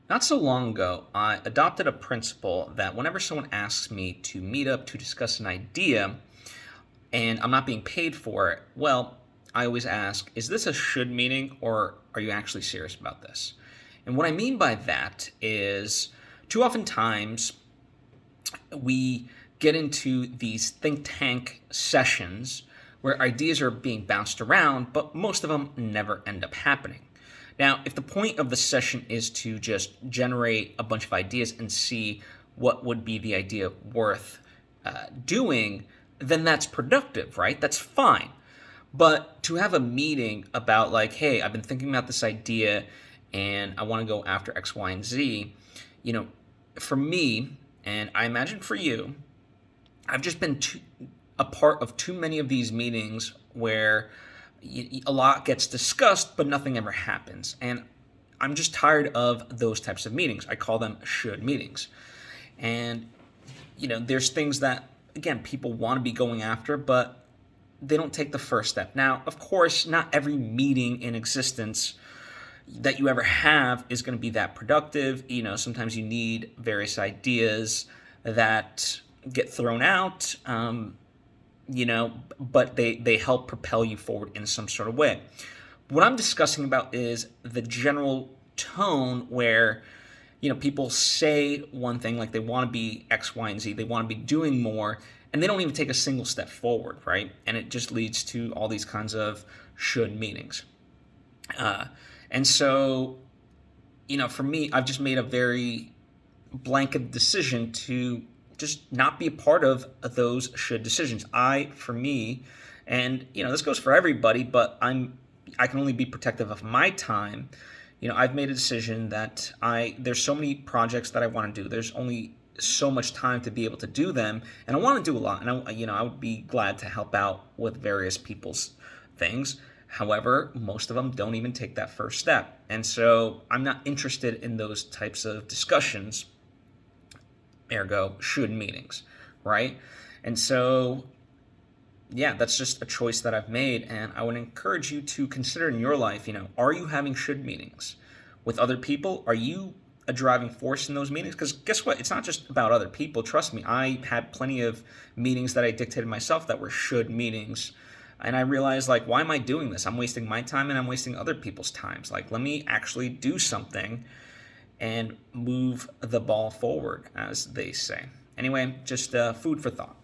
Not so long ago, I adopted a principle that whenever someone asks me to meet up to discuss an idea and I'm not being paid for it, well, I always ask, is this a should meeting or are you actually serious about this? And what I mean by that is too often times we get into these think tank sessions where ideas are being bounced around, but most of them never end up happening. Now, if the point of the session is to just generate a bunch of ideas and see what would be the idea worth doing, then that's productive, right? That's fine. But to have a meeting about, like, hey, I've been thinking about this idea and I want to go after X, Y, and Z, you know, for me, and I imagine for you, I've just been a part of too many of these meetings where a lot gets discussed, but nothing ever happens. And I'm just tired of those types of meetings. I call them should meetings. And, there's things that, again, people want to be going after, but they don't take the first step. Now, of course, not every meeting in existence that you ever have is going to be that productive. Sometimes you need various ideas that get thrown out, but they help propel you forward in some sort of way. What I'm discussing about is the general tone where, people say one thing, like they want to be X, Y, and Z, they want to be doing more, and they don't even take a single step forward, right? And it just leads to all these kinds of should meetings. And so, for me, I've just made a very blanket decision to just not be a part of those should decisions. For me, and this goes for everybody, but I can only be protective of my time. I've made a decision that there's so many projects that I want to do. There's only so much time to be able to do them, and I want to do a lot. And I would be glad to help out with various people's things. However, most of them don't even take that first step. And so I'm not interested in those types of discussions, ergo should meetings, right? And so, yeah, that's just a choice that I've made. And I would encourage you to consider in your life, are you having should meetings with other people? Are you a driving force in those meetings? Because guess what? It's not just about other people. Trust me, I had plenty of meetings that I dictated myself that were should meetings. And I realized, like, why am I doing this? I'm wasting my time and I'm wasting other people's times. Like, let me actually do something and move the ball forward, as they say. Anyway, just food for thought.